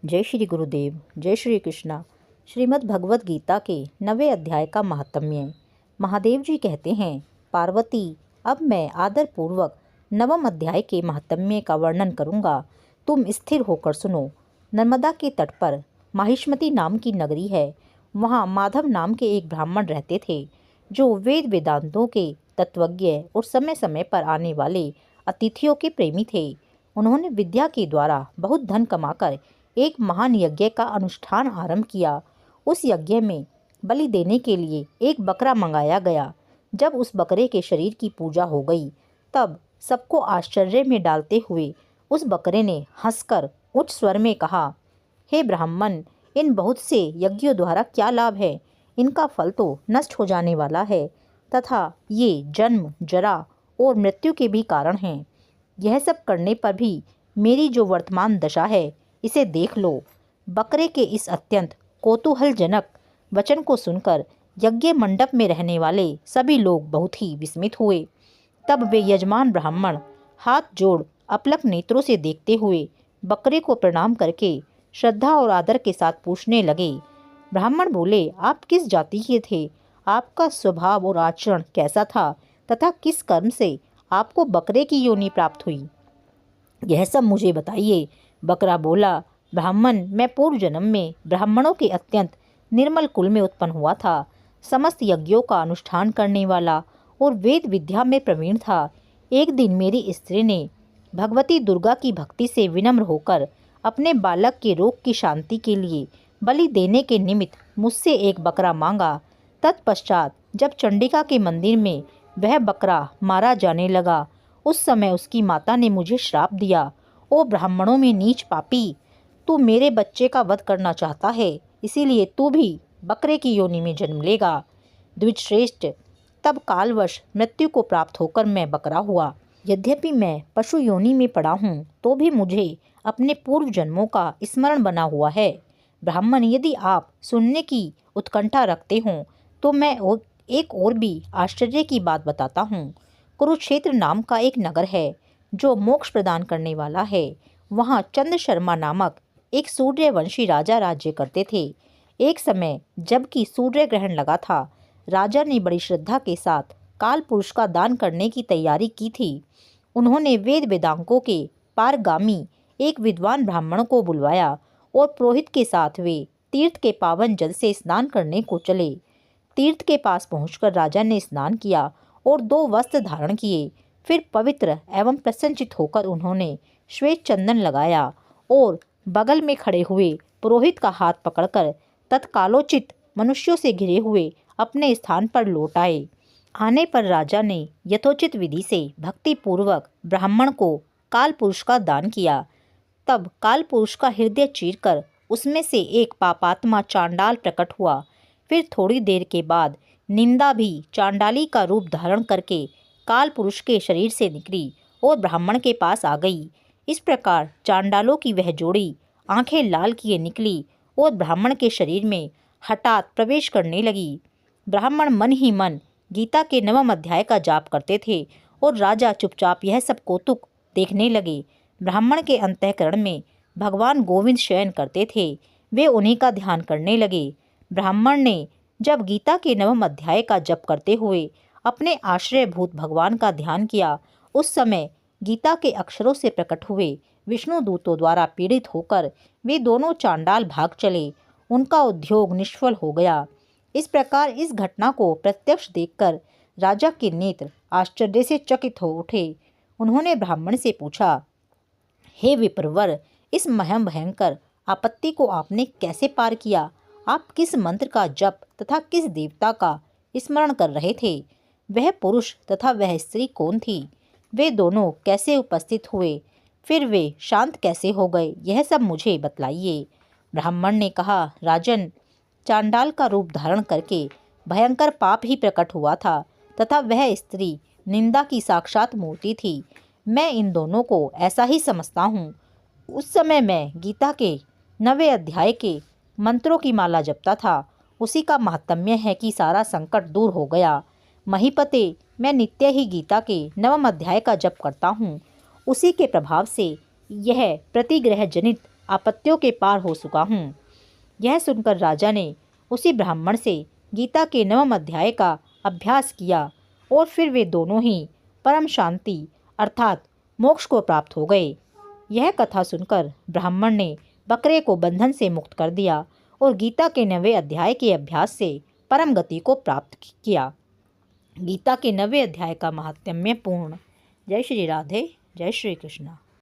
जय श्री गुरुदेव, जय श्री कृष्णा। श्रीमद् भगवत गीता के 9वें अध्याय का महात्म्य। महादेव जी कहते हैं, पार्वती, अब मैं आदर पूर्वक 9वें अध्याय के महात्म्य का वर्णन करूंगा। तुम स्थिर होकर सुनो। नर्मदा के तट पर माहिष्मती नाम की नगरी है। वहाँ माधव नाम के एक ब्राह्मण रहते थे, जो वेद वेदांतों के तत्वज्ञ और समय समय पर आने वाले अतिथियों के प्रेमी थे। उन्होंने विद्या के द्वारा बहुत धन कमाकर एक महान यज्ञ का अनुष्ठान आरंभ किया। उस यज्ञ में बलि देने के लिए एक बकरा मंगाया गया। जब उस बकरे के शरीर की पूजा हो गई, तब सबको आश्चर्य में डालते हुए उस बकरे ने हंसकर उच्च स्वर में कहा, हे ब्राह्मण, इन बहुत से यज्ञों द्वारा क्या लाभ है? इनका फल तो नष्ट हो जाने वाला है तथा ये जन्म, जरा और मृत्यु के भी कारण हैं। यह सब करने पर भी मेरी जो वर्तमान दशा है, इसे देख लो। बकरे के इस अत्यंत कौतूहलजनक वचन को सुनकर यज्ञ मंडप में रहने वाले सभी लोग बहुत ही विस्मित हुए। तब वे यजमान ब्राह्मण हाथ जोड़ अपलक नेत्रों से देखते हुए बकरे को प्रणाम करके श्रद्धा और आदर के साथ पूछने लगे। ब्राह्मण बोले, आप किस जाति के थे? आपका स्वभाव और आचरण कैसा था तथा किस कर्म से आपको बकरे की योनि प्राप्त हुई? यह सब मुझे बताइए। बकरा बोला, ब्राह्मण, मैं पूर्व जन्म में ब्राह्मणों के अत्यंत निर्मल कुल में उत्पन्न हुआ था। समस्त यज्ञों का अनुष्ठान करने वाला और वेद विद्या में प्रवीण था। एक दिन मेरी स्त्री ने भगवती दुर्गा की भक्ति से विनम्र होकर अपने बालक के रोग की शांति के लिए बलि देने के निमित्त मुझसे एक बकरा मांगा। तत्पश्चात जब चंडिका के मंदिर में वह बकरा मारा जाने लगा, उस समय उसकी माता ने मुझे श्राप दिया, ओ ब्राह्मणों में नीच पापी, तू मेरे बच्चे का वध करना चाहता है, इसीलिए तू भी बकरे की योनि में जन्म लेगा। द्विजश्रेष्ठ, तब कालवश मृत्यु को प्राप्त होकर मैं बकरा हुआ। यद्यपि मैं पशु योनि में पड़ा हूँ, तो भी मुझे अपने पूर्व जन्मों का स्मरण बना हुआ है। ब्राह्मण, यदि आप सुनने की उत्कंठा रखते हों, तो मैं एक और भी आश्चर्य की बात बताता हूँ। कुरुक्षेत्र नाम का एक नगर है, जो मोक्ष प्रदान करने वाला है। वहाँ चंद्र शर्मा नामक एक सूर्यवंशी राजा राज्य करते थे। एक समय जबकि सूर्य ग्रहण लगा था, राजा ने बड़ी श्रद्धा के साथ काल पुरुष का दान करने की तैयारी की थी। उन्होंने वेद वेदांगों के पारगामी एक विद्वान ब्राह्मण को बुलवाया और पुरोहित के साथ वे तीर्थ के पावन जल से स्नान करने को चले। तीर्थ के पास पहुंचकर राजा ने स्नान किया और 2 वस्त्र धारण किए। फिर पवित्र एवं प्रसन्नचित होकर उन्होंने श्वेत चंदन लगाया और बगल में खड़े हुए पुरोहित का हाथ पकड़कर तत्कालोचित मनुष्यों से घिरे हुए अपने स्थान पर लौट आए। आने पर राजा ने यथोचित विधि से भक्ति पूर्वक ब्राह्मण को काल पुरुष का दान किया। तब काल पुरुष का हृदय चीरकर उसमें से एक पापात्मा चांडाल प्रकट हुआ। फिर थोड़ी देर के बाद निंदा भी चांडाली का रूप धारण करके काल पुरुष के शरीर से निकली और ब्राह्मण के पास आ गई। इस प्रकार चांडालों की वह जोड़ी आंखें लाल किए निकली और ब्राह्मण के शरीर में हठात प्रवेश करने लगी। ब्राह्मण मन ही मन गीता के 9वें अध्याय का जाप करते थे और राजा चुपचाप यह सब कौतुक देखने लगे। ब्राह्मण के अंतःकरण में भगवान गोविंद शयन करते थे, वे उन्हीं का ध्यान करने लगे। ब्राह्मण ने जब गीता के 9वें अध्याय का जप करते हुए अपने आश्रयभूत भगवान का ध्यान किया, उस समय गीता के अक्षरों से प्रकट हुए विष्णु दूतों द्वारा पीड़ित होकर वे दोनों चांडाल भाग चले। उनका उद्योग निष्फल हो गया। इस प्रकार इस घटना को प्रत्यक्ष देखकर राजा के नेत्र आश्चर्य से चकित हो उठे। उन्होंने ब्राह्मण से पूछा, हे विप्रवर, इस महम भयंकर आपत्ति को आपने कैसे पार किया? आप किस मंत्र का जप तथा किस देवता का स्मरण कर रहे थे? वह पुरुष तथा वह स्त्री कौन थी? वे दोनों कैसे उपस्थित हुए? फिर वे शांत कैसे हो गए? यह सब मुझे बतलाइए। ब्राह्मण ने कहा, राजन, चांडाल का रूप धारण करके भयंकर पाप ही प्रकट हुआ था तथा वह स्त्री निंदा की साक्षात मूर्ति थी। मैं इन दोनों को ऐसा ही समझता हूँ। उस समय मैं गीता के 9वें अध्याय के मंत्रों की माला जपता था। उसी का महात्म्य है कि सारा संकट दूर हो गया। महीपते, मैं नित्य ही गीता के 9वें अध्याय का जप करता हूँ। उसी के प्रभाव से यह प्रतिग्रह जनित आपत्तियों के पार हो चुका हूँ। यह सुनकर राजा ने उसी ब्राह्मण से गीता के 9वें अध्याय का अभ्यास किया और फिर वे दोनों ही परम शांति अर्थात मोक्ष को प्राप्त हो गए। यह कथा सुनकर ब्राह्मण ने बकरे को बंधन से मुक्त कर दिया और गीता के 9वें अध्याय के अभ्यास से परम गति को प्राप्त किया। गीता के 9वें अध्याय का महात्म्य पूर्ण। जय श्री राधे, जय श्री कृष्ण।